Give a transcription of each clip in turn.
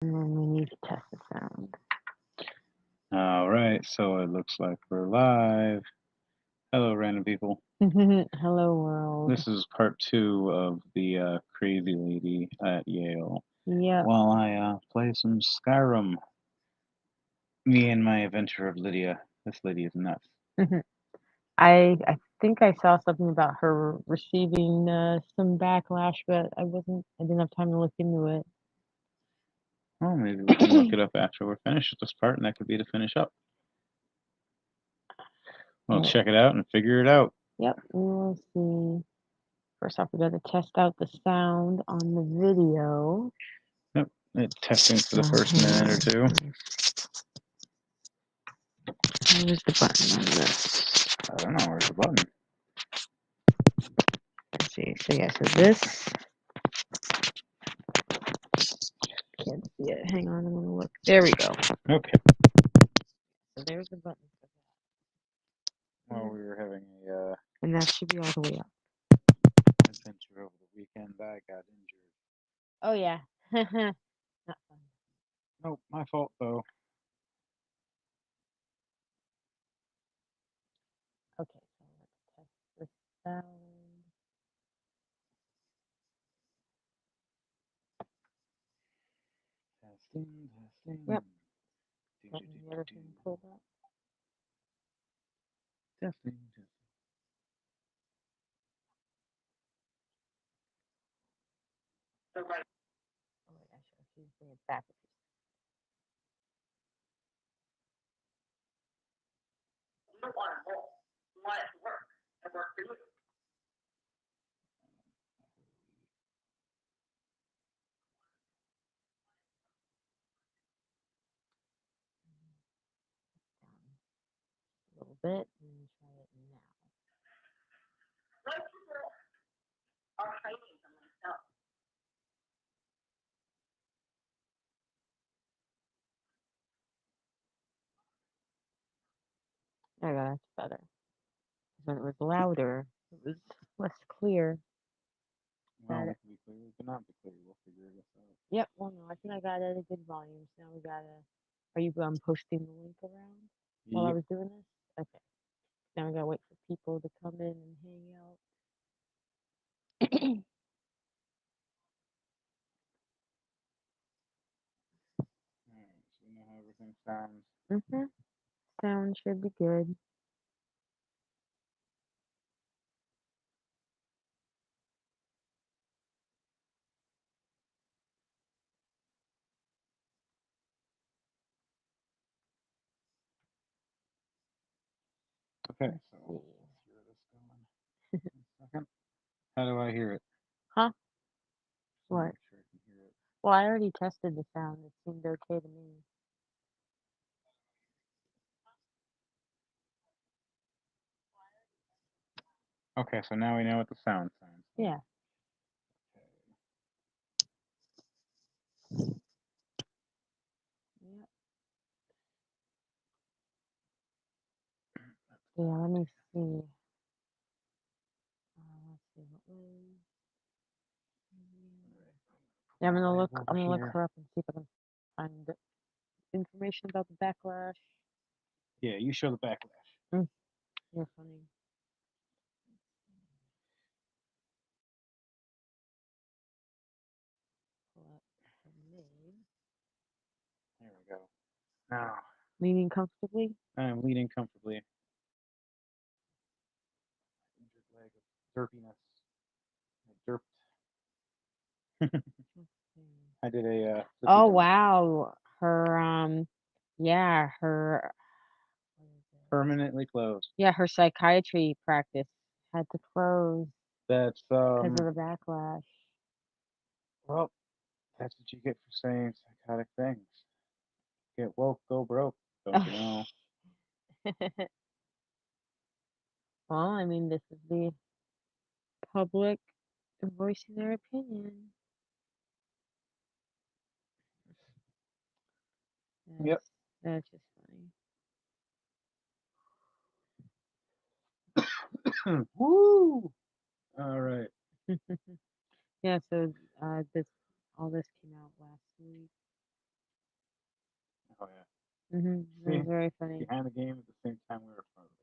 And then we need to test the sound. All right, so it looks like we're live. Hello, random people. Hello, world. This is part 2 of the crazy lady at Yale. Yep. While I play some Skyrim. Me and my adventure of Lydia. This lady is nuts. I think I saw something about her receiving some backlash, but I didn't have time to look into it. Well, maybe we can look it up after we're finished with this part, and that could be to finish up. We'll check it out and figure it out. Yep, we'll see. First off, we got to test out the sound on the video. Yep, it's testing for the first minute or two. Where's the button on this? I don't know, where's the button? Let's see. So yeah, so this. Can't see it. Hang on, I'm gonna look. There we go. Okay. So there's the button for that. Well, we were having a and that should be all the way up. adventure over the weekend. I got injured. Oh yeah. Not fun. Nope, my fault though. Okay, so let's test the sound. Testing. Yep. Got the other thing pulled up. Testing. Oh wait, I should bring it back. You don't want it more. You want it to work. It works for you. A little bit and try it now. Most people are hiding from themselves. There you go, that's better. When it was louder, it was less clear. Well, it can be clear, it cannot be clear. We'll figure this out. Yep, well no, I think I got it at a good volume. So now we gotta are you posting the link around while I was doing this? Okay. Now we gotta wait for people to come in and hang out. Alright, so we know how everything sounds. Sound should be good. Okay, so let's hear this going. 1 second. How do I hear it? Huh? So What? make sure I can hear it. Well, I already tested the sound. It seemed okay to me. Okay, so now we know what the sound sounds like. Yeah. Okay. Yep. Yeah, let me see. Let's see what was. Yeah, I'm gonna look. I'm gonna look her up and see if I can find information about the backlash. Yeah, you show the backlash. You're funny. There we go. Now, leaning comfortably. I'm leaning comfortably. Injured leg of derpiness. I derped. I did a. Oh wow, her yeah, her permanently closed. Yeah, her psychiatry practice had to close. That's because of the backlash. Well, that's what you get for saying psychotic things. Get woke, go broke. Don't you know? Well, I mean, this is the public voicing their opinion. Yep. That's just funny. Woo! All right. Yeah, so all this came out last week. Oh yeah. It See, was very funny. behind the game at the same time we were in front of it.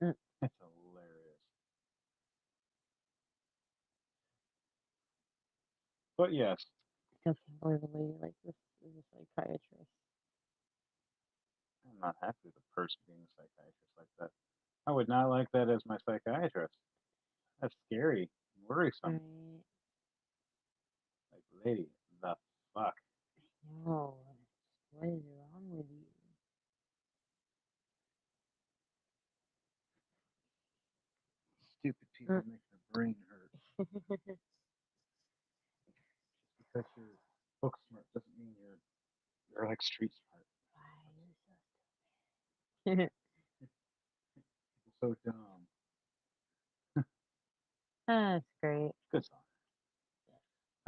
Mm. It's hilarious. But yes, I still can't believe a lady like this is a psychiatrist. I'm not happy with a person being a psychiatrist like that. I would not like that as my psychiatrist. That's scary, worrisome. Right. Like, lady, the fuck. No. What is wrong with you? Stupid people make your brain hurt. Because you're book smart doesn't mean you're like street smart. So dumb. That's great. Good song.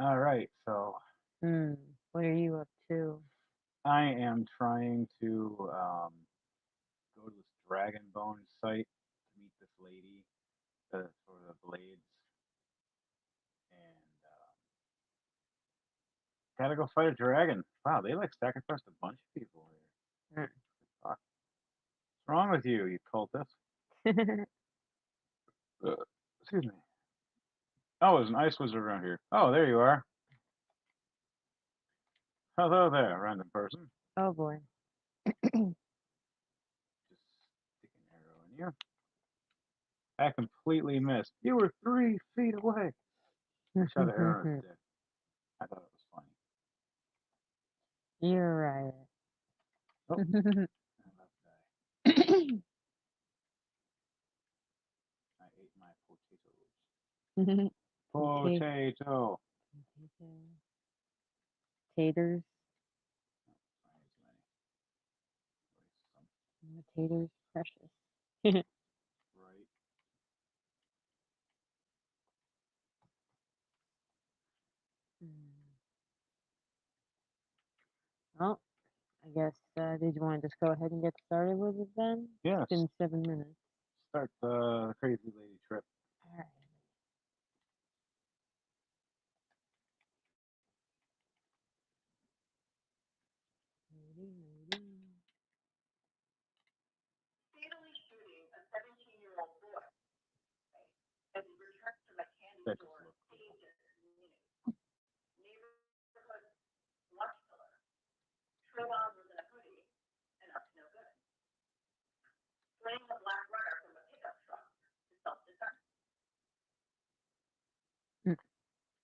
All right, so What are you up to? I am trying to go to this Dragon Bone site to meet this lady for the blades, and gotta go fight a dragon. Wow, they like sacrificed a bunch of people here. Fuck. What's wrong with you, you cultist? Excuse me. Oh, there's an ice wizard around here. Oh, there you are. Hello there, random person. Oh boy. Just stick an arrow in you. I completely missed. You were 3 feet away. I shot an arrow in his dick. I thought it was funny. You're right. Oh, I'm about to die. I ate my potatoes. Potato. Taters. Waste some. Taters precious. Right. Well, I guess, did you want to just go ahead and get started with it then? Yes. It's been 7 minutes. Start the crazy lady trip. All right. That just looks cool.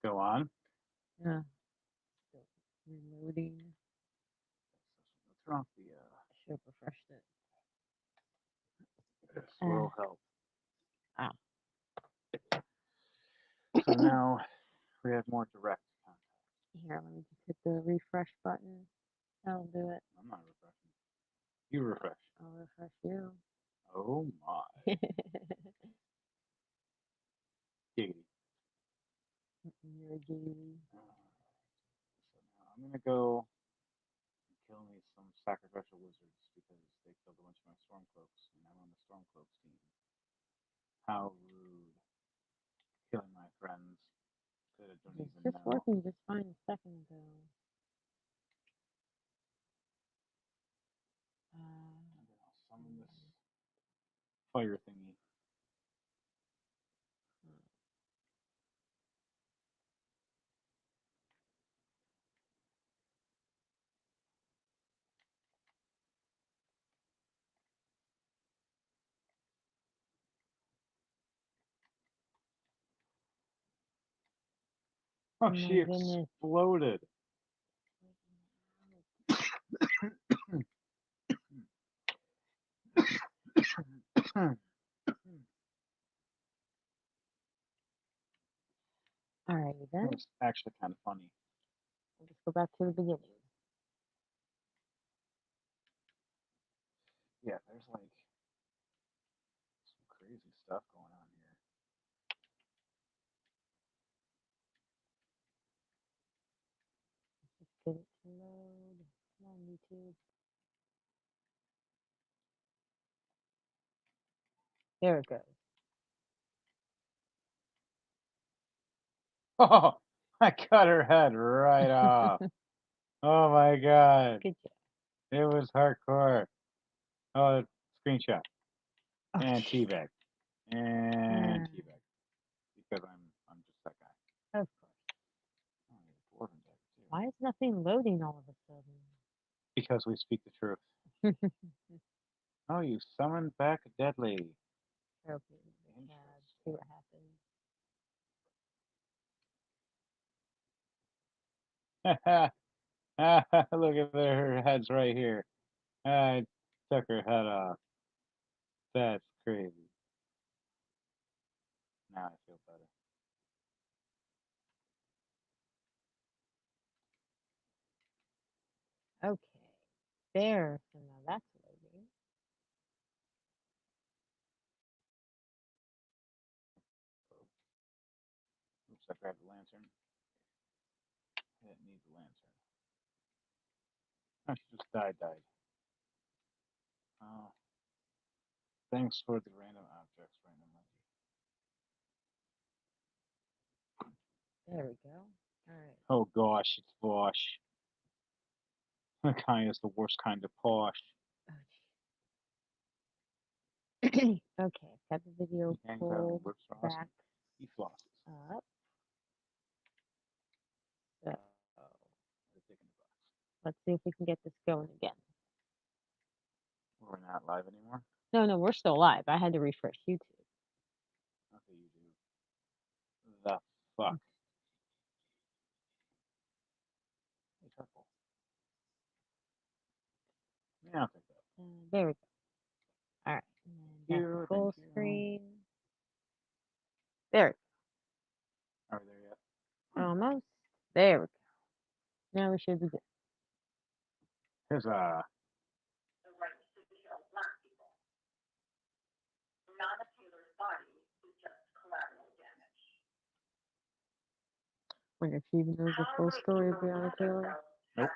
Go on. Yeah. Still reloading. Let's turn off the. Should have refreshed it. This will help. Ah. So now we have more direct contact. Here, let me just hit the refresh button. That'll do it. I'm not refreshing. You refresh. I'll refresh you. Oh my. Giggity. You're a genie. So now I'm gonna go and kill me some sacrificial wizards because they killed a bunch of my stormcloaks, and I'm on the stormcloaks team. How rude! Killing my friends. That I don't It's even just know. working just fine a second ago. And then I'll summon this fire thingy. Oh, my she goodness. exploded. Alrighty then. That was actually kind of funny. We'll just go back to the beginning. Yeah, there's like some crazy stuff going on here. Let's just get it to load. Come on, YouTube. There it goes. Oh, I cut her head right off. Oh my god. Good job. It was hardcore. Oh, screenshot. Oh, And shit. teabag. And teabag. Because I'm just that guy. Of course. Oh, there's a dwarven dagger too. Why is nothing loading all of a sudden? Because we speak the truth. Oh, you summoned back a dead lady. Okay, see what happens. Look at her head's right here. I took her head off. That's crazy. Now I feel better. Okay. There. So now that's loading. Oops, I grabbed the lantern. I didn't need the lantern. Oh, she just died. Oh. Thanks for the random objects, random There we go. Alright. Oh gosh, it's Bosch. The kind is the worst kind of posh. Okay, got the video Hangs out and pulled rips from us. back He flosses. up. So let's see if we can get this going again. We're not live anymore? No, we're still live. I had to refresh YouTube. Okay, you do. The fuck? Hey, Turple. Yeah, I'll take that. There we go. Alright. And then back to full screen. There we go. Are we there yet? Almost. There we go. Now we should be good. Here's a. Wonder if she even knows the full story of Breonna Taylor. Nope.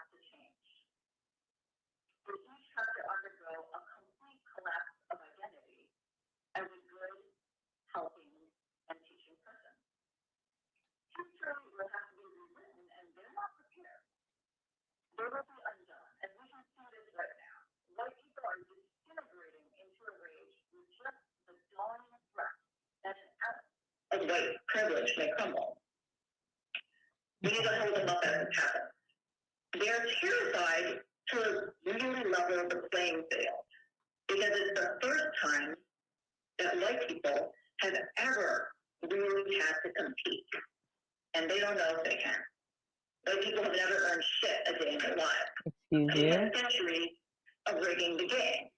Of white privilege may crumble. We need to hold them up as it happens. They're terrified to really level the playing field because it's the first time that white people have ever really had to compete. And they don't know if they can. White people have never earned shit a day in their lives. Excuse They you. have centuries of rigging the game.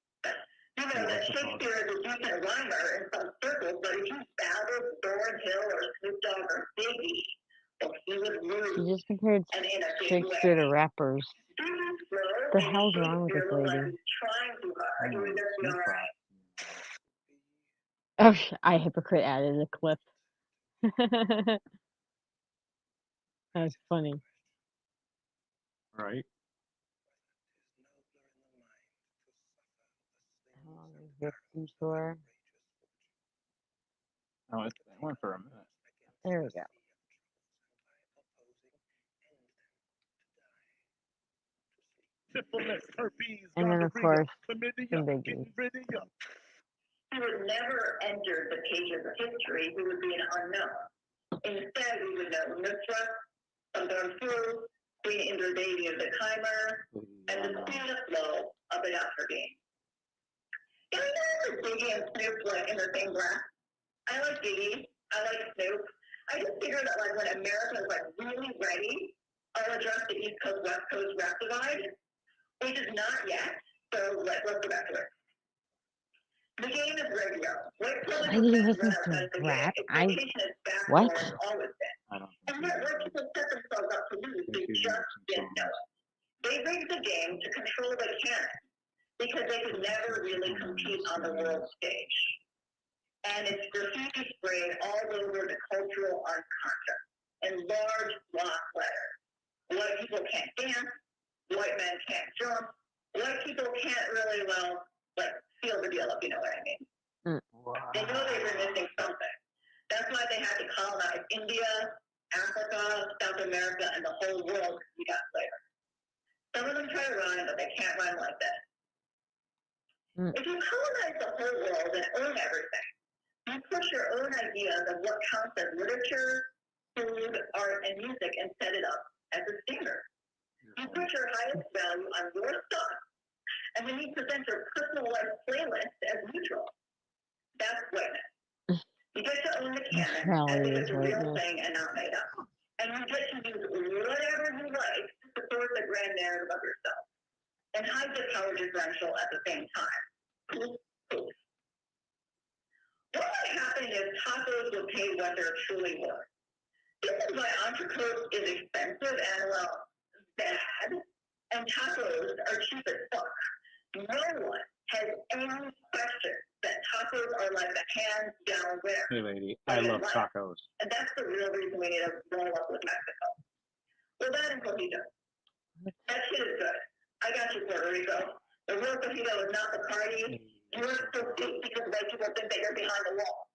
You know that Shakespeare is a decent rhymer in some circles, but if you battled Lauryn Hill or Snoop Dogg or Biggie, well, he would lose. She just compared Shakespeare to rappers. The hell's wrong with this lady? Oh, I hypocrite added a clip. That's funny. Right. How long is this detour? Oh, it went for a minute. There we go. Syphilis, herpes, and then, of course, some biggies. He would never enter the pages of history. He would be an unknown. Instead, we would know Nusra, Sundar Queen Indradeni of the Khmer, and the Queen of Flow of the Afghan. Yeah, I know Biggie and Snoop like in the same breath. I like Biggie. I like Snoop. I just figured that like when America is like really ready, I'll address the East Coast West Coast rap divide, which is not yet. So let's go back to it. The game is radio. Lady listens to rap. What? And yet, where people set themselves up to lose, they just didn't know it. They rigged the game to control the canon because they could never really compete on the world stage. And it's graffiti sprayed all over the cultural unconscious in large block letters. White people can't dance. White men can't jump. White people can't really, well, like, seal the deal, if you know what I mean. Wow. They know they were missing something. That's why they had to colonize India, Africa, South America, and the whole world because we got slavery. Some of them try to rhyme, but they can't rhyme like that. If you colonize the whole world and own everything, you push your own ideas of what counts as literature, food, art, and music and set it up as a standard. You put your highest value on your stuff, and then you present your personalized playlist as neutral. That's whiteness. You get to own the canon as if it's a real thing and not made up. And you get to use whatever you like to support the grand narrative of yourself and hide the power differential at the same time. Poof. What would happen if tacos would pay what they're truly worth? This is why entrecote is expensive and, well, bad, and tacos are cheap as fuck. No one has any question that tacos are like a hands-down winner. Hey, lady, I love tacos. And that's the real reason we need to roll up with Mexico. Well, that and cojito. That shit is good. I got you, Puerto Rico. The real cojito is not the party. You're so deep because white people think that you're behind the wall.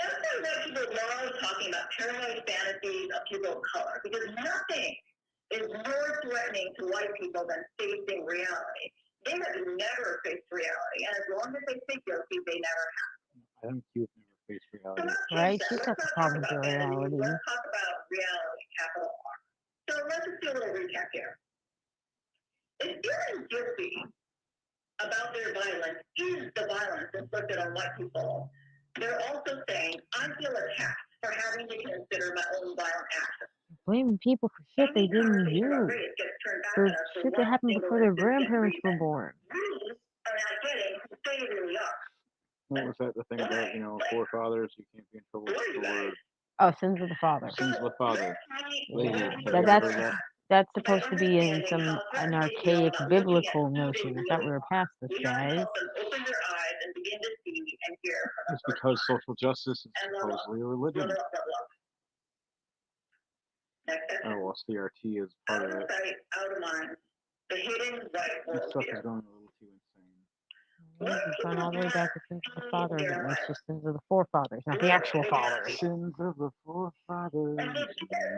That's why white people love talking about paranoid fantasies of people of color, because nothing is more threatening to white people than facing reality. They have never faced reality, and as long as they think guilty, they never have. I think you've never faced reality. Right? She's got the problem with reality. Let's talk about reality, capital R. So let's just do a little recap here. If feeling guilty about their violence is the violence inflicted on white people, they're also saying, I feel attacked for having to consider my own violent actions. Blaming people for shit they didn't do. For shit that happened before their grandparents were born. We are not getting who they really are. What was that, the thing about, forefathers? You can't be in trouble for... Oh, sins of the father. Sins of the father. Lady, That's supposed to be in an archaic biblical notion. I thought we were past this, guys. It's because social justice is supposedly a religion. Oh, well, CRT is part of it. This stuff is going a little too insane. We've gone all the way back to sins of the father again. It's just sins of the forefathers, not the actual fathers. Sins of the forefathers.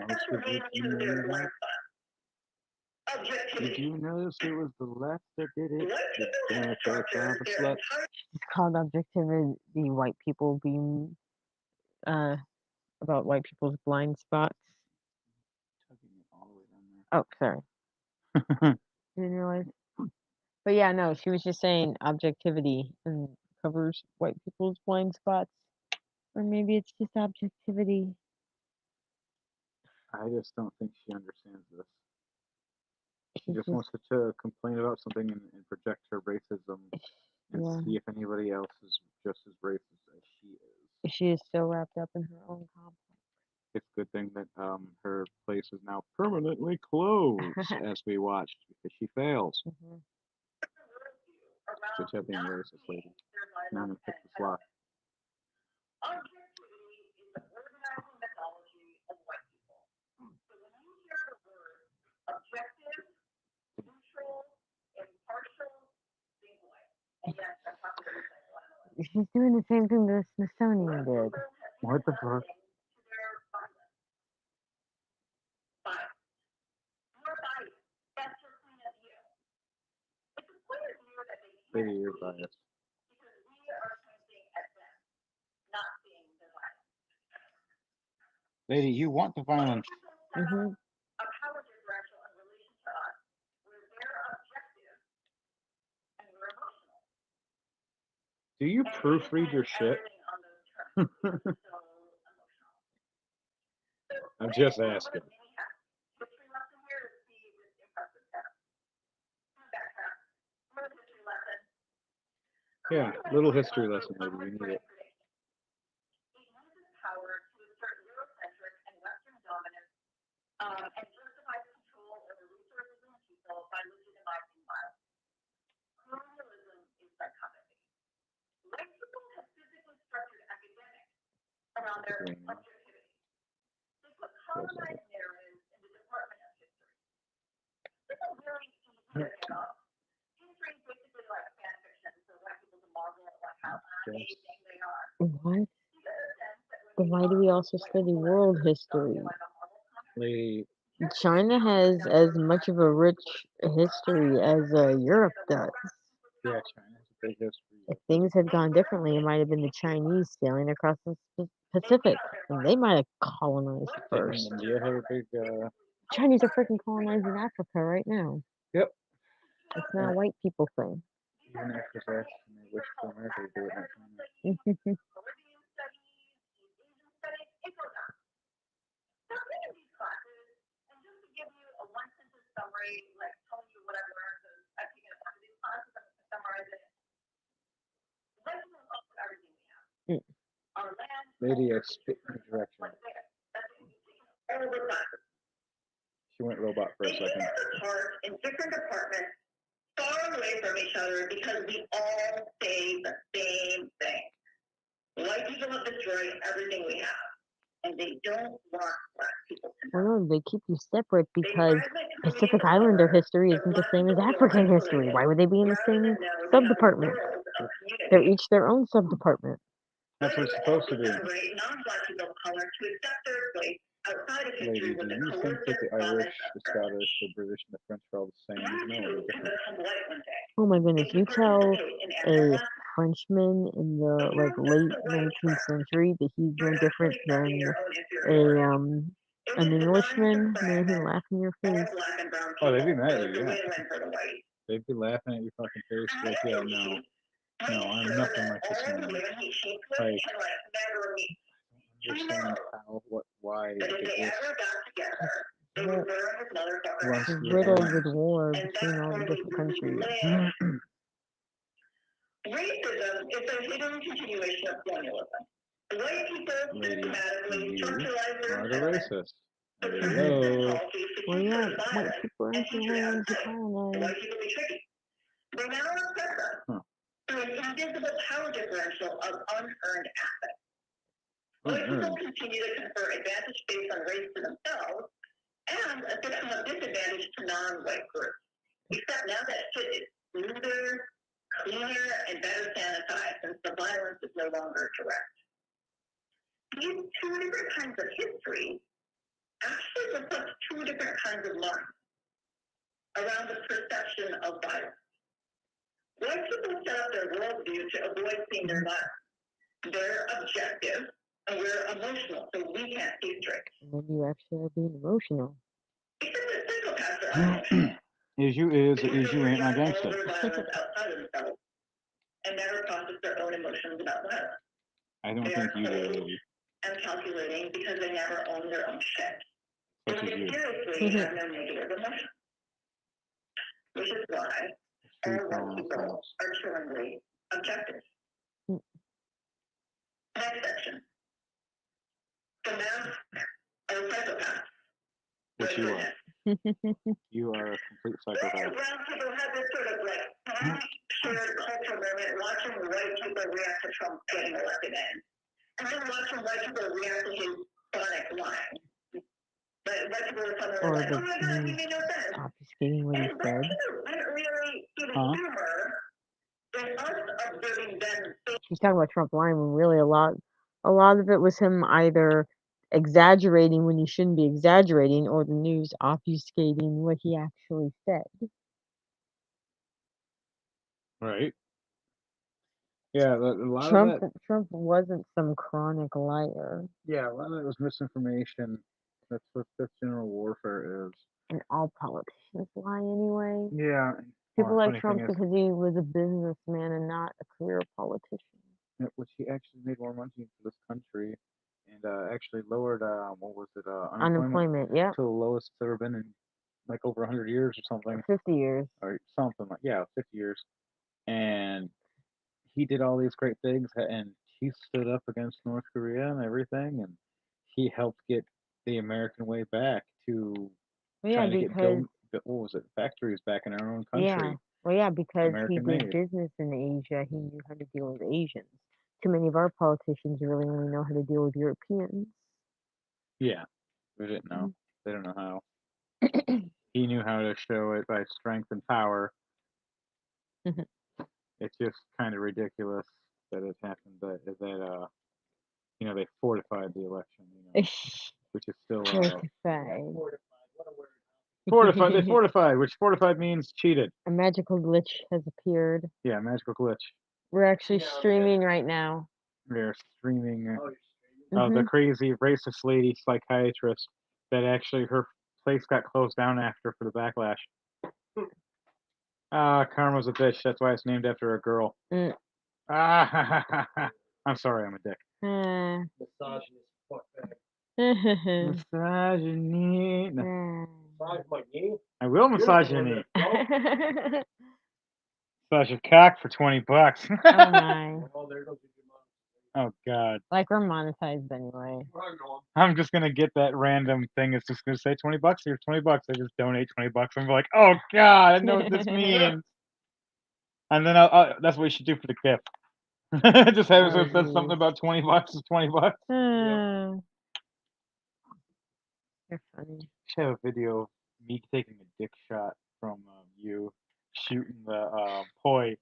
Most of which you know. Did you notice it was the left that did it? The Democrats are the sluts. It's called objectivity, white people being, about white people's blind spots. Oh, sorry. Didn't realize. But yeah, no, she was just saying objectivity and covers white people's blind spots. Or maybe it's just objectivity. I just don't think she understands this. She just wants to complain about something and project her racism and see if anybody else is just as racist as she is. She is so wrapped up in her own complex. It's a good thing that her place is now permanently closed as we watched because she fails. Good job being racist, lady. Now I'm going to pick this lock. She's doing the same thing the Smithsonian did. What the fuck? Lady, you're biased. Lady, you want the violence. Do you proofread your shit? I'm just asking. Yeah, little history lesson, maybe we need it. What? Then why do we also study world history? Lady, China has as much of a rich history as Europe does. Yeah, China's a big history. If things had gone differently, it might have been the Chinese sailing across the Pacific, and they might have colonized Didn't first. India have a big? Chinese are freaking colonizing Africa right now. Yep. It's not a white people thing. Even after that, and they wish for America to do it, not China. Lady, I spit in your direction. She went robot for a second. Apart in different departments, far away from each other, because we all say the same thing. White people have destroyed everything we have, and they don't want black people to know. Well, no, they keep you separate because Pacific Islander history isn't the same as African history. Why would they be in the same sub-department? They're each their own sub-department. That's what it's supposed to be. Non-black people of color to accept their place outside of history Lady, with do the you think coercive that the Irish, promise the of Scottish, the British, and the French are all the same? No, they're different. Oh my goodness, you tell a Frenchman in the like late 19th century that he's no different than an Englishman, man, he'd laugh in your face. Oh, they'd be mad at you, yeah. They'd be laughing at your fucking face, like, yeah, no, I'm nothing like this man. Like, understand how, what, why it exists. Riddled with war between all the different countries. Racism is a hidden continuation of colonialism. White people systematically structuralize their Are the racist? Hello. Well, yeah, white people aren't the only ones who colonize. White people be tricky. They now oppress us through an invisible power differential of unearned assets. White people continue to confer advantage based on race to themselves and a system of disadvantage to non-white groups. Except now that shit is smoother, cleaner, and better sanitized since the violence is no longer direct. These two different kinds of history actually reflect two different kinds of minds around the perception of violence. White people set up their worldview to avoid seeing their violence. They're objective, and we're emotional, so we can't see straight. And then you actually are being emotional. Except that psychopaths are unemotional. Is you ain't my gangster. Outside of themselves and never process their own emotions about violence. I don't think you do. And calculating because they never own their own shit. Such as you. Seriously, have no negative emotion. Which is why all white people are chillingly objective. Next section. The mask of psychopaths. Which you are. You are a complete psychopath. Brown people have this sort of like shared cultural moment watching white people react to Trump getting elected in. And then watching white people react to his sonic line. But white people are suddenly like, oh my god, he made no sense. Obfuscating what he said. Really humor in us observing them. She's talking about Trump lying when really a lot of it was him either exaggerating when he shouldn't be exaggerating or the news obfuscating what he actually said. Right. Yeah, a lot Trump of that. Trump wasn't some chronic liar. Yeah, a lot of it was misinformation. That's what general warfare is. And all politicians lie anyway. Yeah. People like Trump because he was a businessman and not a career politician. Which he actually made more money for this country and actually lowered what was it, Unemployment, yeah. to the lowest it's ever been in like over 100 years or something. 50 years. Or something like 50 years. And he did all these great things and he stood up against North Korea and everything and he helped get the American way back to trying to get what was it, factories back in our own country. Yeah. Well, yeah, because American he did made. business in Asia, he knew how to deal with Asians. Too many of our politicians really only know how to deal with Europeans. Yeah, we didn't know. They don't know how. He knew how to show it by strength and power. It's just kind of ridiculous that it happened. That they fortified the election. Which is still. Fortified. Fortified. They fortified, which fortified means cheated. A magical glitch has appeared. Yeah, magical glitch. We're actually streaming right now. They're streaming the Mhm. crazy racist lady psychiatrist that actually her place got closed down after for the backlash. Karma's a bitch. That's why it's named after a girl. Mm. I'm sorry, I'm a dick. Misogynist fuckbag. Misogyny. No, Massage my knee? I will massage your knee. Massage your cock for $20. Oh my. Oh, there goes your mom. Oh God. Like we're monetized anyway. I'm just gonna get that random thing. It's just gonna say $20. Here's $20. I just donate $20. I'm like, oh God, I know what this means. And then that's what we should do for the gift. Just have it so it says something about $20 is $20. You're funny. Should have a video of me taking a dick shot from you shooting the poi.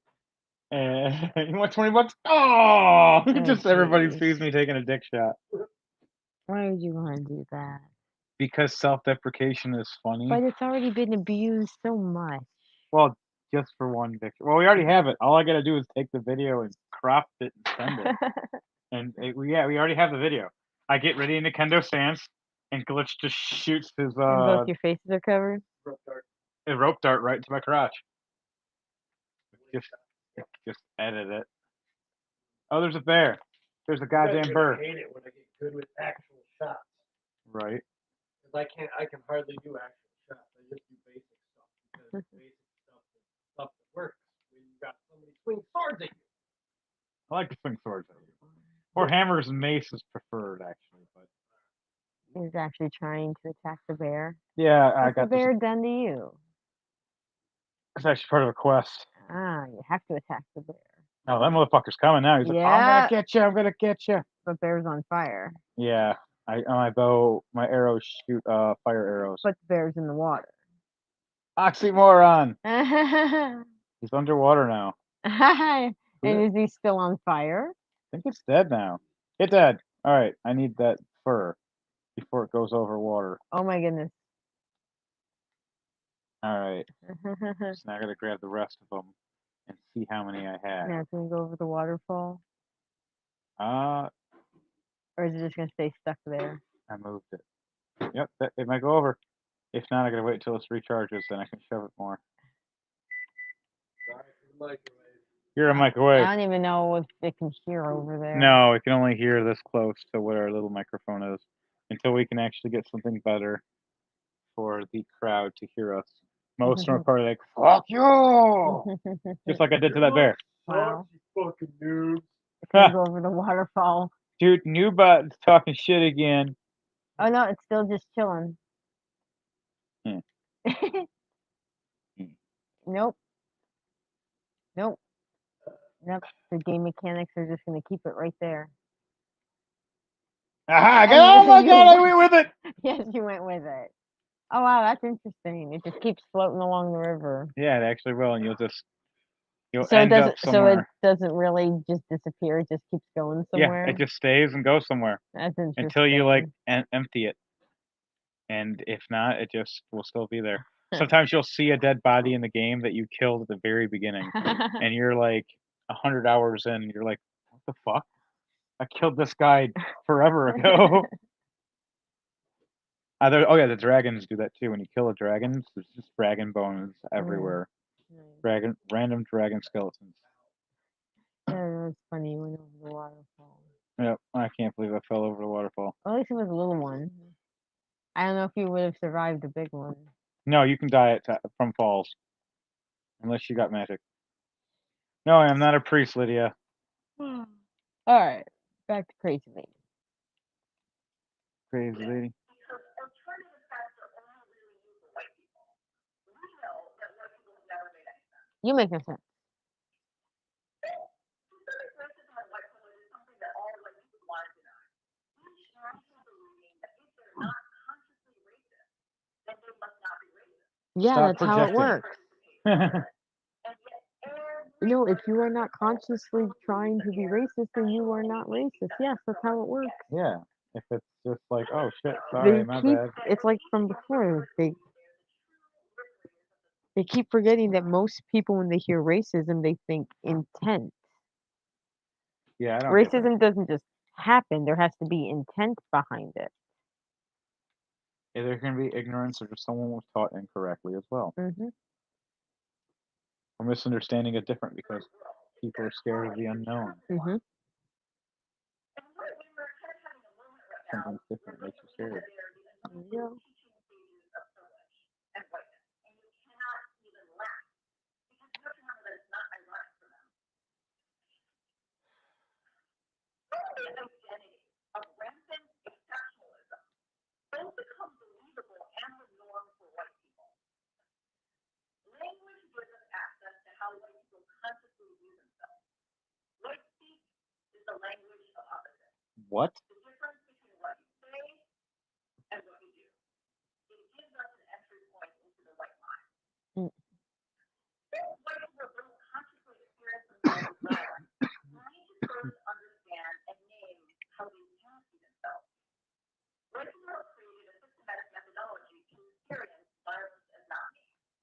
And you want $20? Oh, just everybody jeez. sees me taking a dick shot. Why would you want to do that? Because self-deprecation is funny. But it's already been abused so much. Well, just for one picture. Well, we already have it. All I gotta do is take the video and crop it and send it. And we already have the video. I get ready in the kendo stance, and Glitch just shoots his And both your faces are covered. a rope dart right to my crotch. Just edit it. Oh, there's a bear. There's a goddamn bird. I hate it when I get good with actual shots. Right. Because I can hardly do actual shots. I just do basic stuff. Because basic stuff is stuff that works. When you got somebody swing swords at you. I like to swing swords at you. Or hammers and mace is preferred, actually. But he's actually trying to attack the bear. Yeah, I What's got the bear done to you? It's actually part of a quest. Ah, you have to attack the bear. Oh, that motherfucker's coming now. He's like, I'm gonna get you. I'm gonna get you. The bear's on fire. Yeah, my bow, my arrows shoot fire arrows. But the bear's in the water. Oxymoron. He's underwater now. And is he still on fire? I think it's dead now. It's dead. All right, I need that fur before it goes over water. Oh my goodness. All right. So now I gotta grab the rest of them and see how many I have. Now can we go over the waterfall? Or is it just gonna stay stuck there? I moved it. Yep, it might go over. If not, I gotta wait till it recharges, then I can shove it more. You're a microwave. I don't even know if it can hear over there. No, it can only hear this close to what our little microphone is until we can actually get something better for the crowd to hear us. Most are probably like, fuck you! Just like I did to that bear. Wow. You fucking noobs. Can go over the waterfall. Dude, Noobot's talking shit again. Oh no, it's still just chilling. Nope. Nope. Nope. The game mechanics are just gonna keep it right there. Aha! Oh my god, I went with it! Yes, you went with it. Oh wow, that's interesting. It just keeps floating along the river. Yeah, it actually will, and you'll so end up somewhere. So it doesn't really just disappear. It just keeps going somewhere. Yeah, it just stays and goes somewhere. That's interesting. Until you like empty it, and if not, it just will still be there. Sometimes you'll see a dead body in the game that you killed at the very beginning, and you're like 100 hours in, and you're like, what the fuck? I killed this guy forever ago. Oh yeah, the dragons do that too. When you kill a dragon, there's just dragon bones everywhere. Random dragon skeletons. Yeah, that's funny. You went over the waterfall. Yep, I can't believe I fell over the waterfall. Well, at least it was a little one. I don't know if you would have survived the big one. No, you can die from falls. Unless you got magic. No, I am not a priest, Lydia. Alright, back to Crazy Lady. Crazy Lady. You make no sense. Yeah, Stop that's projecting. how it works. No, if you are not consciously trying to be racist, then you are not racist. Yes, that's how it works. Yeah. If it's just like, oh shit, sorry, They my keep. bad. It's like from before. They keep forgetting that most people, when they hear racism, they think intent. Yeah, I don't get that. Racism doesn't just happen. There has to be intent behind it. Yeah, there can be ignorance or just someone was taught incorrectly as well. Hmm. Or misunderstanding it different because people are scared of the unknown. Hmm. Something's different makes you scared. Yeah. What? Mm.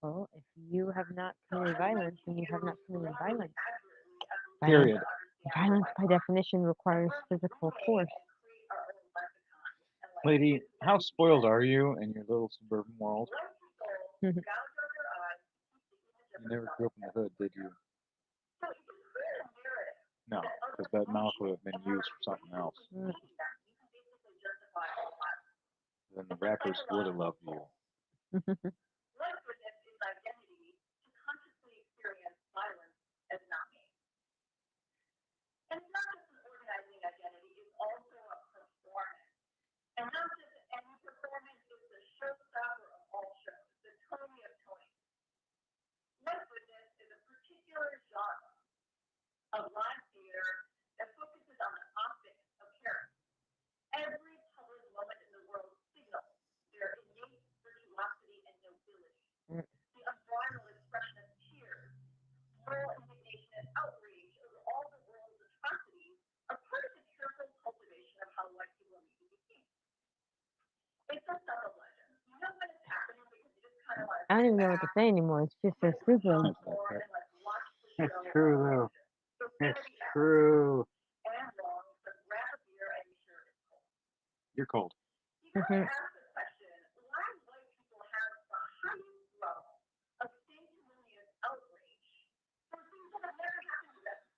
Well, if you have not committed violence, then you have not committed violence. Period. Violence, by definition, requires physical force. Lady, how spoiled are you in your little suburban world? You never grew up in the hood, did you? No, because that mouth would have been used for something else. Mm. Then the rappers would have loved you. Mm. I don't even know what to say anymore. It's just so stupid. It's true, though. It's true. You're cold. Hmm.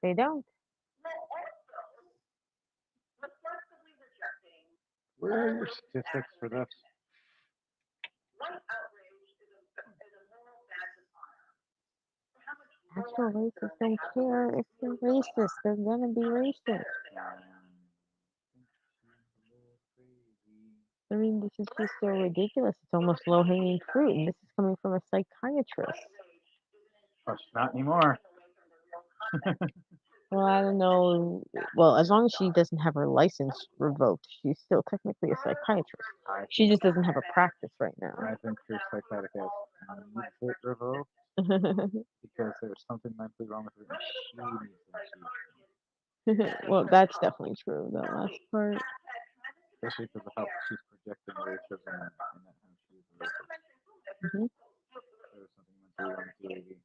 They don't. Where are your statistics for this? Actual racists don't care if they're racist. They're gonna be racist. I mean, this is just so ridiculous. It's almost low-hanging fruit, and this is coming from a psychiatrist. Oh, not anymore. Well, I don't know. Well, as long as she doesn't have her license revoked, she's still technically a psychiatrist. She just doesn't have a practice right now. I think your psychotic has needs it revoked because there's something mentally wrong with her and she needs them. Well, that's definitely true. That last part. Especially because of how she's projecting racism and that how she's a racist. Hmm. There's something mentally wrong with the lady.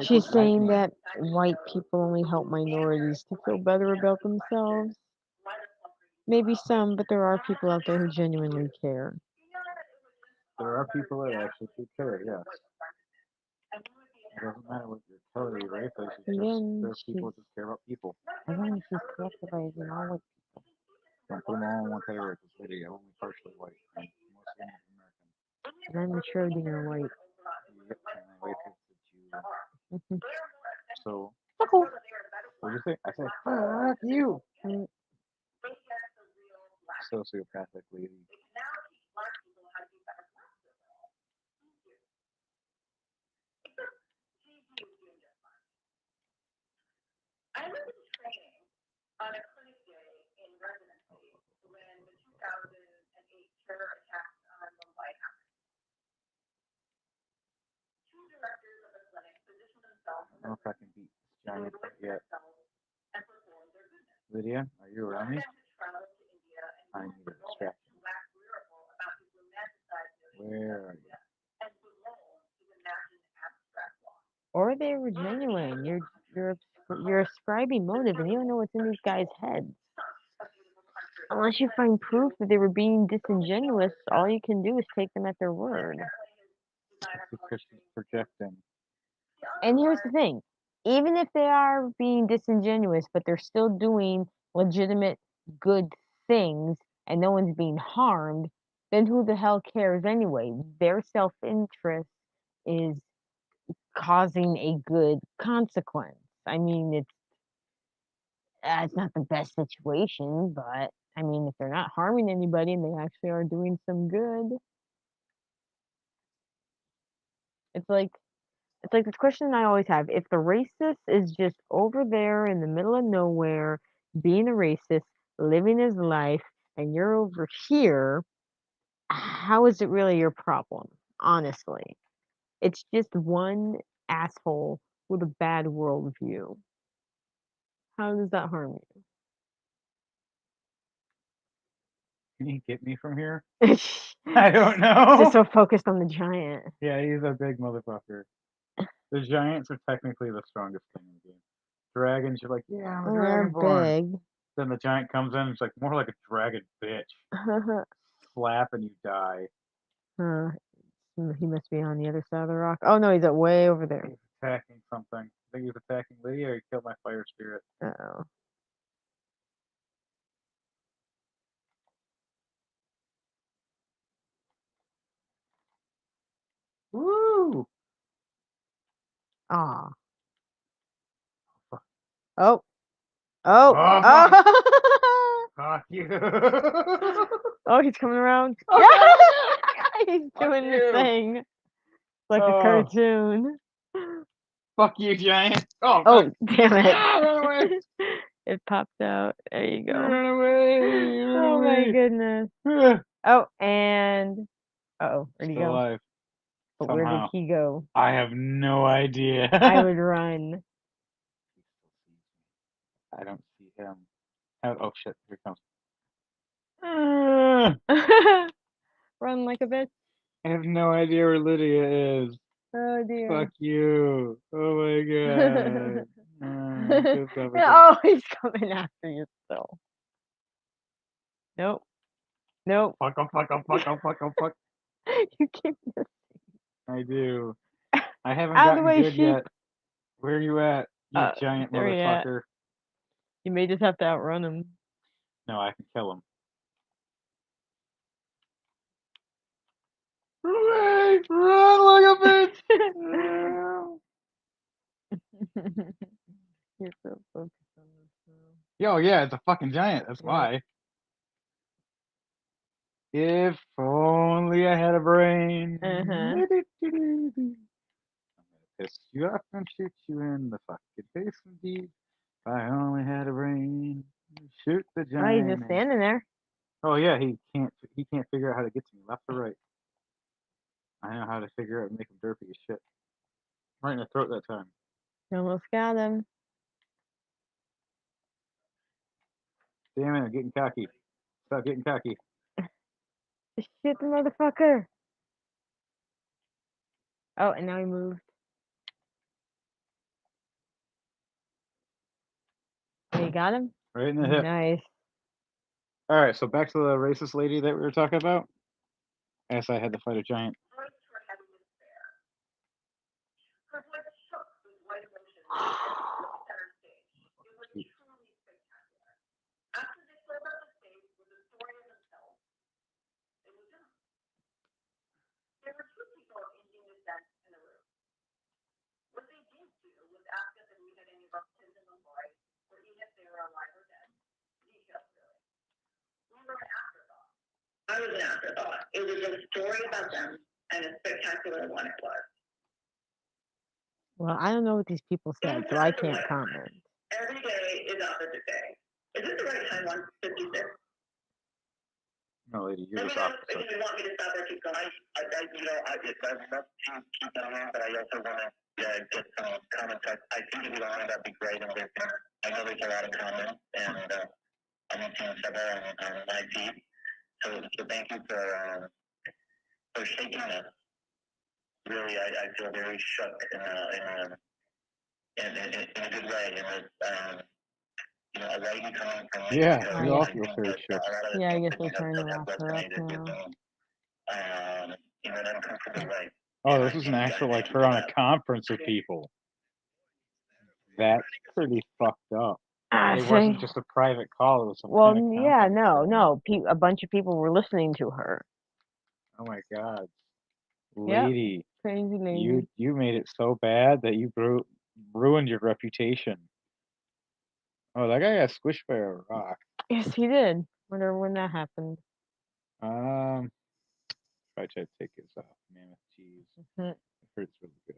She's saying that white people only help minorities to feel better about themselves. Maybe some, but there are people out there who genuinely care. There are people that actually do care, yes. It doesn't matter what your color or race is, it's just there's people who just care about people. I think she's collectivizing all white people. Don't put them all in one category because they're only partially white and mostly Native American. And I'm mature being a white. Yep, and I wait for Mhm. So, Cool. what do you say? I say, fuck you! Mm. Sociopathic lady. giant yet. Lydia, are you around me? I need a distraction. Where are you? Or they were genuine. You're ascribing motive, and you don't know what's in these guys' heads. Unless you find proof that they were being disingenuous, all you can do is take them at their word. It's because she's projecting. And here's the thing, even if they are being disingenuous, but they're still doing legitimate good things and no one's being harmed, then who the hell cares anyway? Their self-interest is causing a good consequence. I mean, it's not the best situation, but I mean, if they're not harming anybody and they actually are doing some good, it's like this question I always have. If the racist is just over there in the middle of nowhere, being a racist, living his life, and you're over here, how is it really your problem? Honestly, it's just one asshole with a bad worldview. How does that harm Can you get me from here? you? I don't know. Just so focused on the giant. Yeah, he's a big motherfucker. The giants are technically the strongest thing in the game. Dragons, you're like, yeah, I'm a They're dragonborn. big. Then the giant comes in, it's like more like a dragon bitch. Slap and you die. He must be on the other side of the rock. Oh no, he's way over there. He's attacking something. I think he's attacking Lydia or he killed my fire spirit. Uh-oh. Woo! Aw. Fuck. Oh. Oh, fuck. Oh. Fuck you. Oh, he's coming around. Oh, He's doing the you. thing. Like a Oh. cartoon. Fuck you, giant. Oh, Oh, fuck. damn it. Ah, run away. It popped out. There you go. Run away. Run Oh my away. goodness. Ah, Oh, and uh-oh, where'd he Still go? alive. But where did Somehow. he go? I have no idea. I would run. I don't see him. Oh shit, here he comes. Ah, Run like a bitch. I have no idea where Lydia is. Oh dear. Fuck you. Oh my god. Good stuff again. Oh, he's coming after you still. Nope. Nope. Fuck him, fuck him, fuck him, fuck him, fuck. You keep this. I do. I haven't Out of the gotten way, good sheep. yet. Where are you at, you giant there he at. motherfucker? You may just have to outrun him. No, I can kill him. Run, run like a bitch! You're so focused on this now. Yo, yeah, it's a fucking giant. That's Yeah. why. If only I had a brain. Uh-huh. I'm gonna piss you off and shoot you in the fucking face indeed. If I only had a brain. Shoot the Oh, he's giant. just standing there. Oh yeah, he can't figure out how to get to me, left or right. I know how to figure out and make him derpy as shit. Right in the throat that time. You almost got him. Damn it, I'm getting cocky. Stop getting cocky. Shoot the motherfucker. Oh, and now he moved. Oh, you got him? Right in the hip. Nice. Alright, so back to the racist lady that we were talking about. I guess I had to fight a giant. I was an afterthought. It was a story about them, and a spectacular one it was. Well, I don't know what these people said, so I can't comment. Every day is opposite day. Is this the right time, 156? No, lady, you're Let me just know opposite. if you want me to stop or keep going. I keep that on, but I also want to get some comments. I think if you want, that'd be great. And I know there's a lot of comments, and I'm seeing several on my feed. So thank you for shaking us. Really, I feel very shook in a good way. A lady coming from me. Yeah, Oh, we yeah. all feel very shook. Yeah, I guess we're trying to wrap her up now. In an uncomfortable way. Oh, this is an actual, like, her on a conference with people. That's pretty fucked up. I It see. wasn't just a private call, it was some Well, kind of yeah, conference no, call. no. A bunch of people were listening to her. Oh my god. Yep. Lady, Crazy lady. you made it so bad that you ruined your reputation. Oh, that guy got squished by a rock. Yes, he did. Wonder when that happened. I tried to take his mammoth cheese. Mhm. It hurts really good.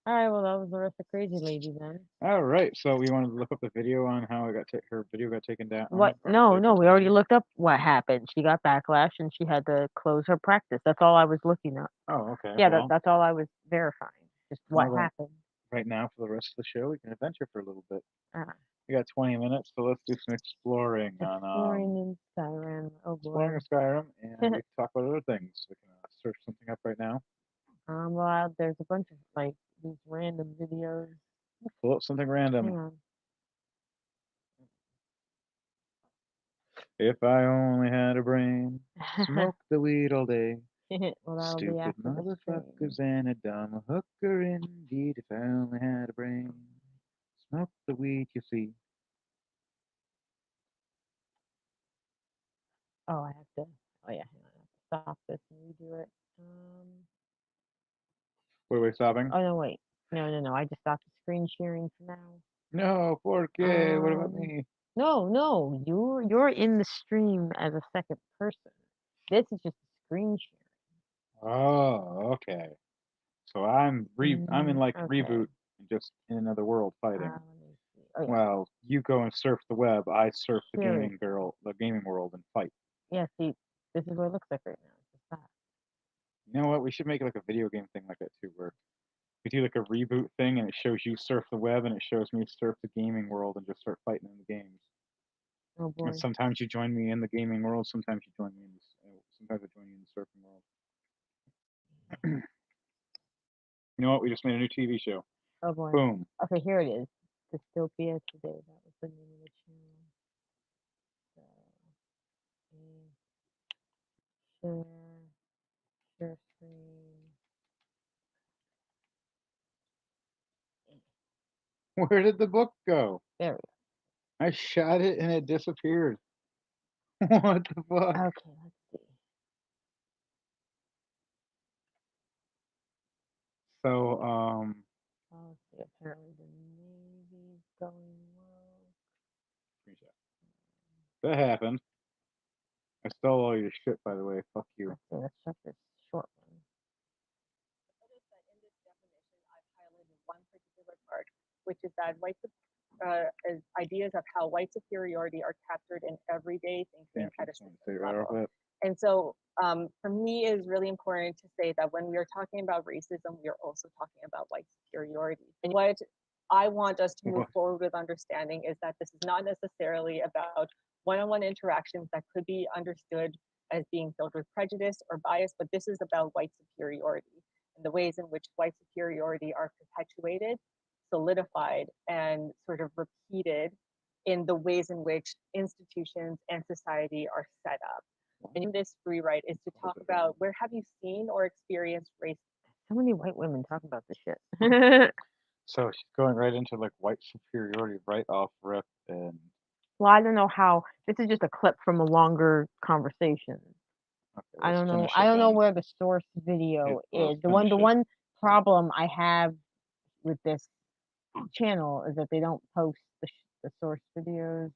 All right, well, that was the rest of Crazy Lady then. All right, so we wanted to look up the video on how her video got taken down. What? Or No, taken no, we already down. looked up what happened. She got backlash and she had to close her practice. That's all I was looking at. Oh, okay. Yeah, well, that's all I was verifying. Just what well, happened. right now, for the rest of the show, we can adventure for a little bit. Ah, We got 20 minutes, so let's do some exploring on exploring in Skyrim. Oh boy. exploring Skyrim, and we can talk about other things. We can search something up right now. Well, there's a bunch of like these random videos. Pull up something random. Hang on. If I only had a brain, smoke the weed all day. Well, that'll be Stupid after the stream. motherfuckers and a dumb hooker indeed. If I only had a brain, smoke the weed, you see. Oh, I have to. Oh yeah, hang on. I have to stop this and redo it. What are we stopping? Oh no, wait. No. I just stopped the screen sharing for now. No, porque. What about Um, me? No. You're in the stream as a second person. This is just screen sharing. Oh, okay. So I'm in like Okay. reboot and just in another world fighting. Let me see. Oh yeah. Well, you go and surf the web. I surf the Here gaming world, and fight. Yeah. See, this is what it looks like right now. It's just that. You know what? We should make like a video game thing like that too, where we do like a reboot thing, and it shows you surf the web, and it shows me surf the gaming world, and just start fighting in the games. Oh boy. And sometimes you join me in the gaming world, sometimes you join me in sometimes I join you in the surfing world. You know what? We just made a new TV show. Oh boy. Boom. Okay, here it is. Dystopia Today. That was the name of the channel. So, share screen. Where did the book go? There we I shot it and it disappeared. What the fuck? go. Okay, let's see. So, Oh, let's see. Apparently the Navy's going well. that happened. I stole all your shit, by the way. Fuck you. Let's see. Let's check this short one. Notice that in this definition, I've highlighted one particular part, which is that as ideas of how white superiority are captured in everyday thinking at a system level. And so for me, it is really important to say that when we are talking about racism, we are also talking about white superiority. And what I want us to move forward with understanding is that this is not necessarily about one-on-one interactions that could be understood as being filled with prejudice or bias, but this is about white superiority and the ways in which white superiority are perpetuated, solidified, and sort of repeated in the ways in which institutions and society are set up. And this free write is to talk about where have you seen or experienced race. So many white women talk about this shit. So she's going right into like white superiority right off rip, and Well, I don't know how. This is just a clip from a longer conversation. okay, I don't know. finish I it don't know then. where the source video is. The finish it. one problem I have with this channel is that they don't post the source videos.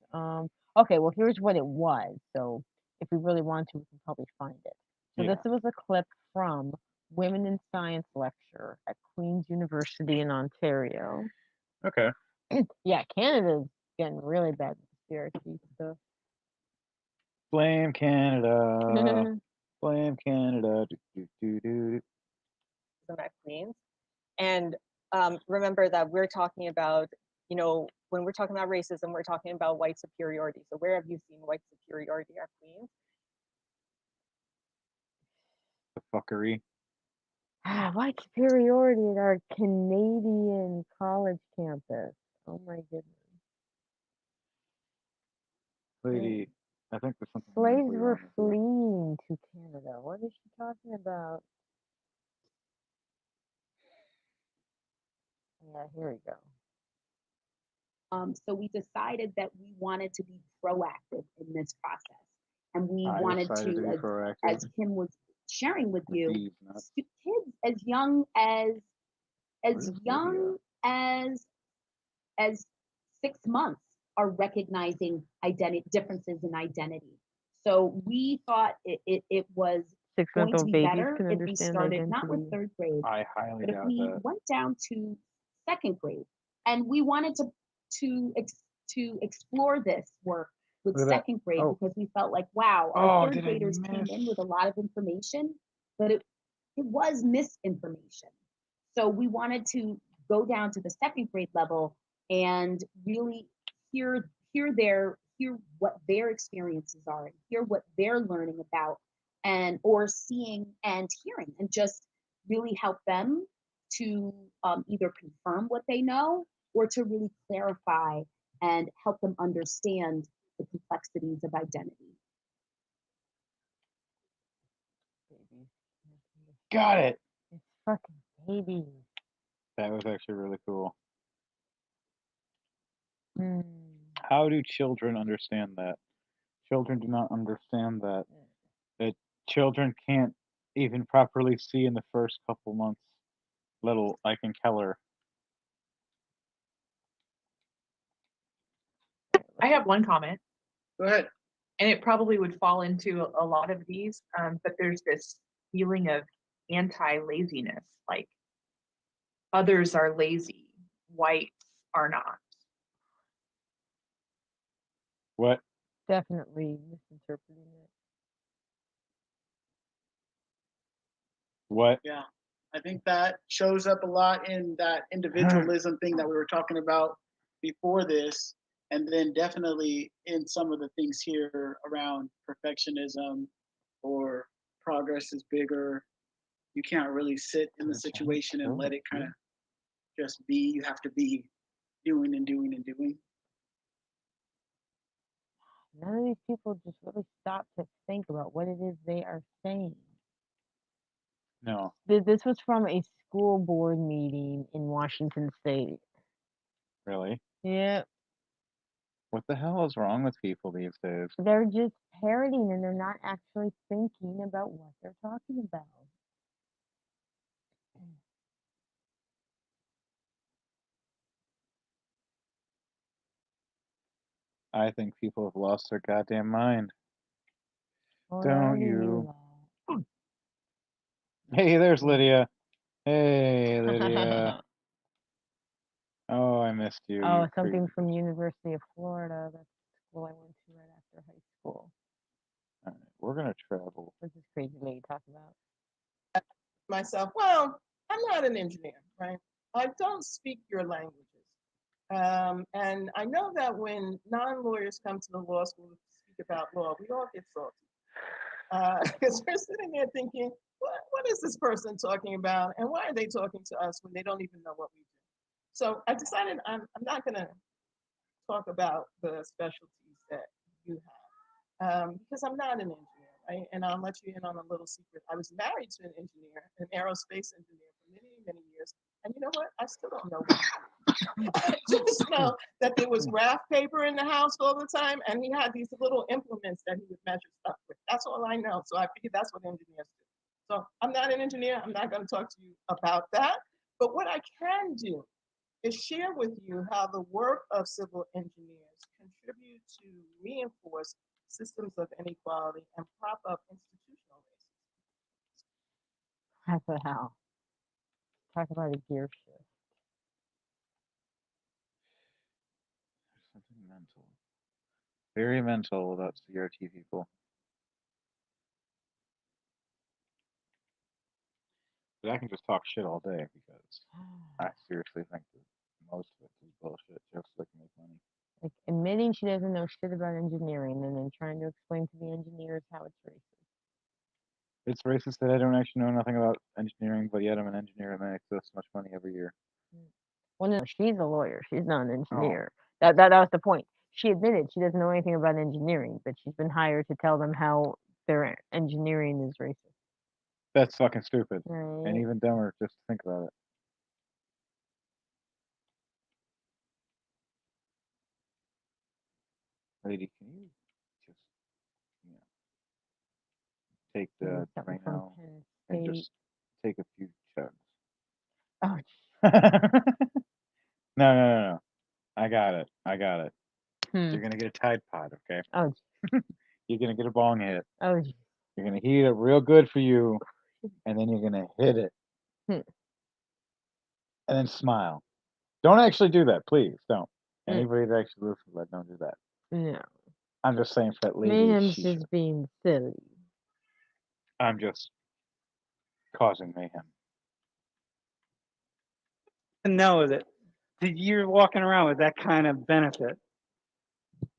Okay, well here's what it was. So if we really want to, we can probably find it. So Yeah. this was a clip from Women in Science lecture at Queen's University in Ontario. Okay. Yeah, Canada's getting really bad with conspiracy stuff. Blame Canada. Blame Canada. At Queens. And remember that we're talking about, you know, when we're talking about racism, we're talking about white superiority. So where have you seen white superiority at Queens? The fuckery. White superiority at our Canadian college campus. Oh my goodness. Lady, I think there's something Slaves mentally were wrong with you. fleeing to Canada. What is she talking about? Yeah, here we go. So we decided that we wanted to be proactive in this process. And we I wanted decided to be to, proactive. as Kim was sharing with you, Thieves, not kids as young as Where's young as 6 months are recognizing differences in identity. So we thought it was going to 6-month-old be babies better can if we understand started not with identity. third grade, I highly but if doubt we that. went down to second grade, and we wanted to explore this work with Look at that. second grade Oh. because we felt like, wow, Oh, our third did I graders came in miss? with a lot of information, but it was misinformation. So we wanted to go down to the second grade level and really hear what their experiences are and hear what they're learning about and or seeing and hearing, and just really help them to either confirm what they know or to really clarify and help them understand the complexities of identity. Babies. Got it. It's fucking babies. That was actually really cool. Hmm. How do children understand that? Children do not understand that. That children can't even properly see in the first couple months. Little Ike Keller. I have one comment, Go ahead. and it probably would fall into a lot of these, but there's this feeling of anti-laziness, like others are lazy, whites are not. What? Definitely misinterpreting it. What? Yeah, I think that shows up a lot in that individualism thing that we were talking about before this, and then definitely in some of the things here around perfectionism or progress is bigger. You can't really sit in the situation and let it kind of just be. You have to be doing and doing and doing. None of these people just really stop to think about what it is they are saying. No. This was from a school board meeting in Washington State. Really? Yeah, What the hell is wrong with people these days? they're just parroting and they're not actually thinking about what they're talking about. I think people have lost their goddamn mind. Well, Don't they already knew you? that. Hey, there's Lydia. Hey, Lydia. Oh, I missed you. Oh, You something crazy. from University of Florida. That's the school I went to right after high school. All right, we're gonna travel. What's this crazy lady talking about? Myself, well, I'm not an engineer, right? I don't speak your languages. And I know that when non-lawyers come to the law school to speak about law, we all get salty. Because we're sitting there thinking, what is this person talking about? And why are they talking to us when they don't even know what we do? So I decided I'm not going to talk about the specialties that you have because I'm not an engineer, right? And I'll let you in on a little secret. I was married to an engineer, an aerospace engineer for many, many years. And you know what? I still don't know what I just know that there was graph paper in the house all the time, and he had these little implements that he would measure stuff with. That's all I know. So I figured that's what engineers do. So I'm not an engineer. I'm not going to talk to you about that. But what I can do is share with you how the work of civil engineers contribute to reinforce systems of inequality and prop up institutional racism. What the hell? Talk about a gear shift. Something mental. Very mental about CRT people. But I can just talk shit all day because I seriously think that most of it is bullshit just so they can make money. Like admitting she doesn't know shit about engineering and then trying to explain to the engineers how it's racist. It's racist that I don't actually know nothing about engineering, but yet I'm an engineer and I make this much money every year. Well, no, she's a lawyer. She's not an Oh. engineer. That was the point. She admitted she doesn't know anything about engineering, but she's been hired to tell them how their engineering is racist. That's fucking stupid. Right? And even dumber just to think about it. Lady, can you just, you know, take the Something from Drano Penn and State. just take a few chugs? Oh, No. I got it. hmm. You're gonna get a Tide Pod, okay? Oh, You're gonna get a bong hit. oh, You're gonna heat it up real good for you, and then you're gonna hit it, Hmm. and then smile. Don't actually do that, please. Don't. Hmm. Anybody that actually listens to that, don't do that. no. I'm just saying for that lady. Mayhem's just being silly. I'm just causing mayhem. To know that you're walking around with that kind of benefit,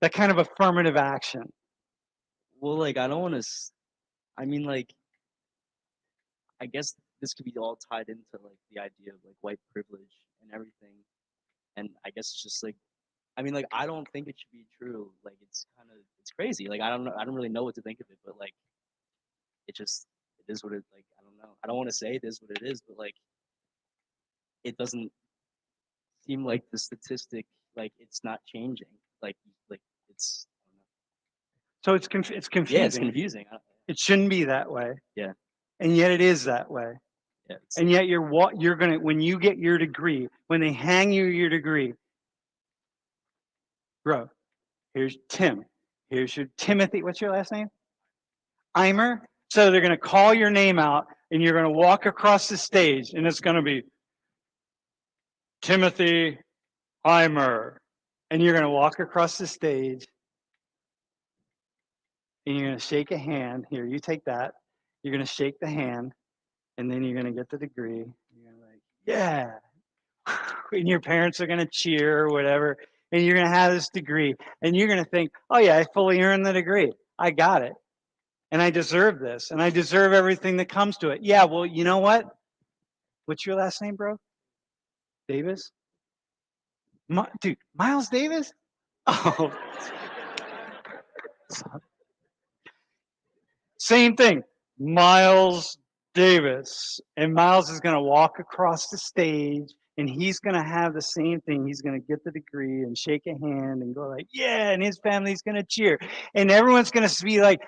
that kind of affirmative action. Well, like I don't want to. I mean, like I guess this could be all tied into like the idea of like white privilege and everything. And I guess it's just like, I mean, like I don't think it should be true. Like it's crazy. Like I don't know. I don't really know what to think of it, but like it is what it like. I don't know. I don't want to say it is what it is, but like it doesn't seem like the statistic like it's not changing. Like it's. I don't know. So it's confusing. Yeah, it's confusing. It shouldn't be that way. Yeah. And yet it is that way. Yeah. And yet you're gonna, when you get your degree, when they hang you your degree, bro, here's Tim. Here's your Timothy. What's your last name? Eimer. So they're gonna call your name out, and you're gonna walk across the stage, and it's gonna be Timothy Eimer, and you're gonna walk across the stage, and you're gonna shake a hand. Here, you take that. You're gonna shake the hand, and then you're gonna get the degree. You're gonna like, yeah. And your parents are gonna cheer or whatever, and you're gonna have this degree, and you're gonna think, oh yeah, I fully earned the degree. I got it. And I deserve this, and I deserve everything that comes to it. Yeah, well, you know what? What's your last name, bro? Davis? Dude, Miles Davis? Oh. Same thing. Miles Davis. And Miles is going to walk across the stage, and he's going to have the same thing. He's going to get the degree and shake a hand and go like, yeah, and his family's going to cheer. And everyone's going to be like,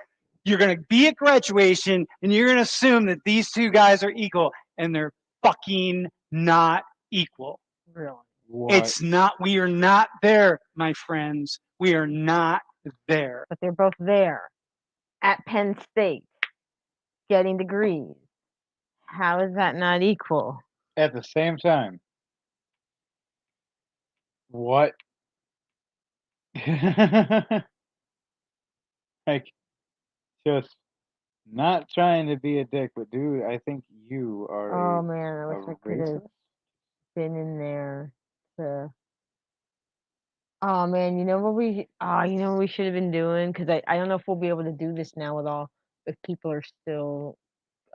you're going to be at graduation, and you're going to assume that these two guys are equal, and they're fucking not equal. Really? What? It's not, we are not there, my friends. We are not there. But they're both there at Penn State getting degrees. How is that not equal? At the same time. What? Like, just not trying to be a dick, but dude, I think you are Oh man, I a wish I could have racist. been in there to. Oh man, you know what you know what we should have been doing? Because I don't know if we'll be able to do this now with all if people are still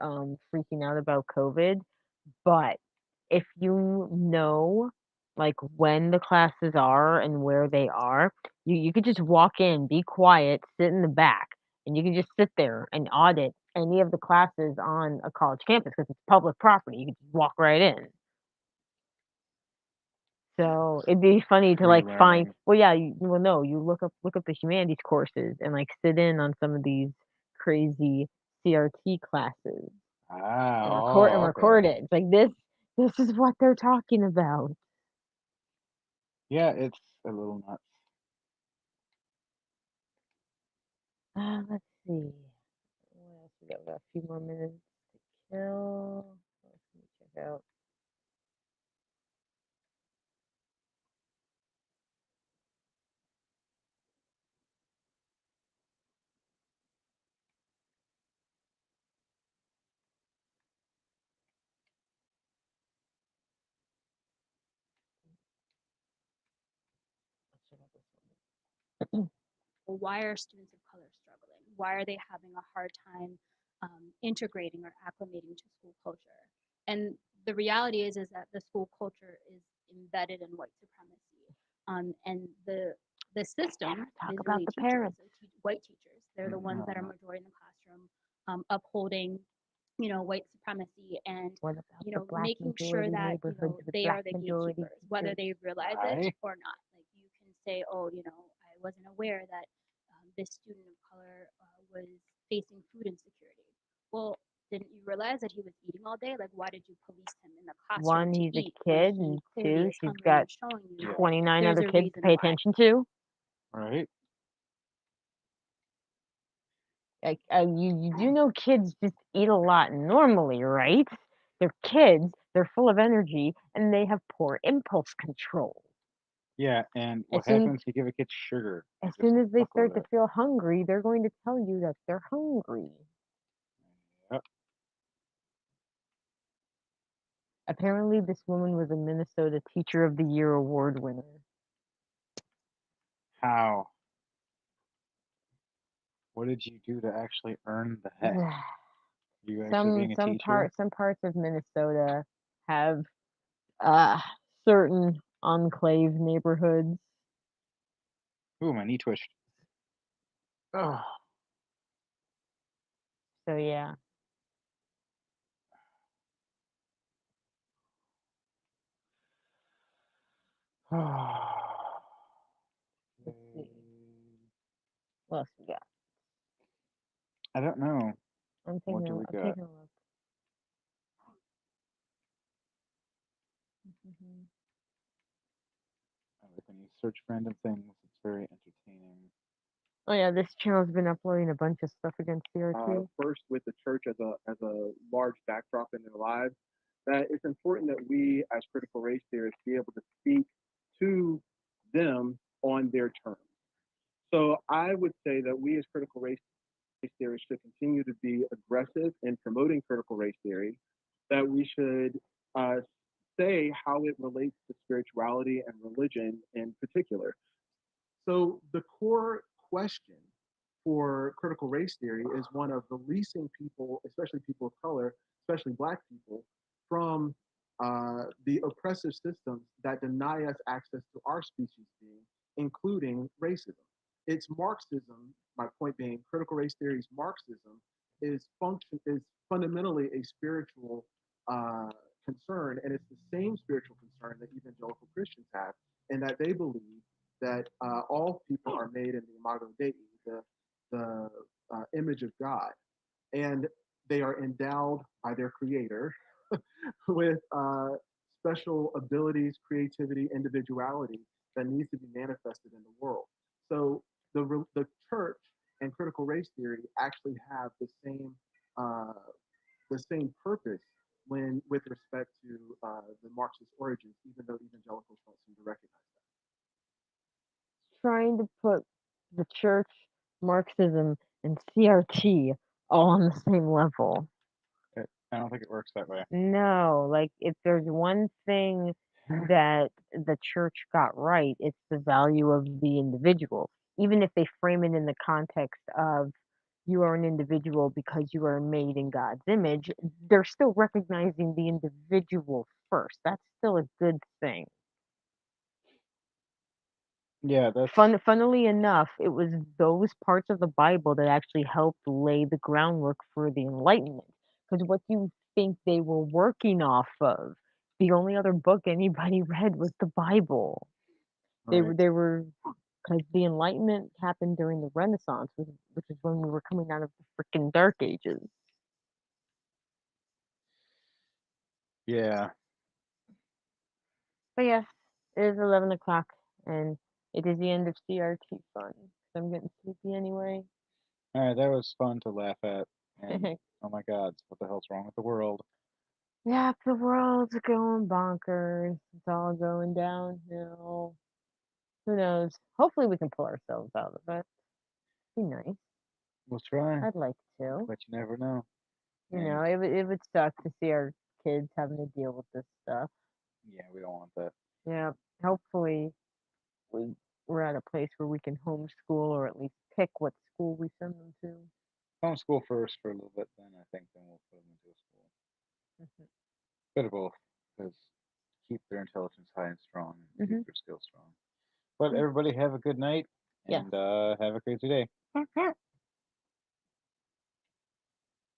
freaking out about COVID. But if you know like when the classes are and where they are, you could just walk in, be quiet, sit in the back, and you can just sit there and audit any of the classes on a college campus because it's public property. You can just walk right in. So it'd be funny to like find. Pre-learning. Well, yeah, no, you look up the humanities courses and like sit in on some of these crazy CRT classes Ah, and oh, record okay. it. It's like this. This is what they're talking about. Yeah, it's a little nuts. Let's see. What else we got? We got a few more minutes to kill. What else can we check out? Well, why are students of color struggling? Why are they having a hard time integrating or acclimating to school culture? And the reality is that the school culture is embedded in white supremacy, and the system Talk is about really the teachers, parents. so white teachers. They're the ones that are majority in the classroom, upholding, white supremacy and What about the black making sure majority that neighborhoods with they black are the majority gatekeepers, whether teachers? they realize it Right. or not. Like you can say, oh, I wasn't aware that this student of color was facing food insecurity. Well, didn't you realize that he was eating all day? Like, why did you police him in the classroom One, to he's a eat kid, when he and clearly two, is she's hungry got and showing you that 29 there's other a kids to reason pay why. attention to. Right. Like, you do know kids just eat a lot normally, right? They're kids, they're full of energy, and they have poor impulse control. Yeah, and As what soon happens? You give a kid sugar. as It soon doesn't as they fuck with start to it. feel hungry, they're going to tell you that they're hungry. Yep. Apparently, this woman was a Minnesota Teacher of the Year award winner. How? What did you do to actually earn that? You actually being a teacher? Some parts of Minnesota have certain enclave neighborhoods. Ooh, my knee twitched. Oh. So yeah. Let's see. What else we got? I don't know. I'm What do we I'm got? taking a look. Mhm. I like when you search random things. It's very entertaining. Oh yeah, this channel's been uploading a bunch of stuff against CRT. First with the church as a large backdrop in their lives, that it's important that we as critical race theorists be able to speak to them on their terms. So I would say that we as critical race theorists should continue to be aggressive in promoting critical race theory, that we should uh, say how it relates to spirituality and religion in particular. So the core question for critical race theory is one of releasing people, especially people of color, especially Black people, from the oppressive systems that deny us access to our species being, including racism. It's Marxism. My point being, critical race theory's Marxism is fundamentally a spiritual concern, and it's the same spiritual concern that evangelical Christians have, in that they believe that all people are made in the imago Dei, the image of God, and they are endowed by their Creator with special abilities, creativity, individuality that needs to be manifested in the world. So the church and critical race theory actually have uh, the same purpose when with respect to the Marxist origins, even though evangelicals don't seem to recognize that. Trying to put the church, Marxism, and CRT all on the same level. I don't think it works that way. No, like if there's one thing that the church got right, it's the value of the individual. Even if they frame it in the context of you are an individual because you are made in God's image, they're still recognizing the individual first. That's still a good thing. Yeah, that's Funnily enough, it was those parts of the Bible that actually helped lay the groundwork for the Enlightenment. Because what do you think they were working off of? The only other book anybody read was the Bible. right. They were because the Enlightenment happened during the Renaissance, which is when we were coming out of the freaking Dark Ages. Yeah. But yeah, it is 11 o'clock, and it is the end of CRT fun. So I'm getting sleepy anyway. All right, that was fun to laugh at. And oh my God, what the hell's wrong with the world? Yeah, the world's going bonkers. It's all going downhill. Who knows? Hopefully we can pull ourselves out of it. Be nice. We'll try, I'd like to. but you never know. You And know, it would suck to see our kids having to deal with this stuff. yeah, we don't want that. Yeah. Hopefully we we're at a place where we can homeschool or at least pick what school we send them to. Homeschool first for a little bit, then I think then we'll put them into a school. Mhm. Bit of both, because keep their intelligence high and strong, and Mhm. keep their skills strong. But Mm. everybody have a good night Yeah. and have a crazy day.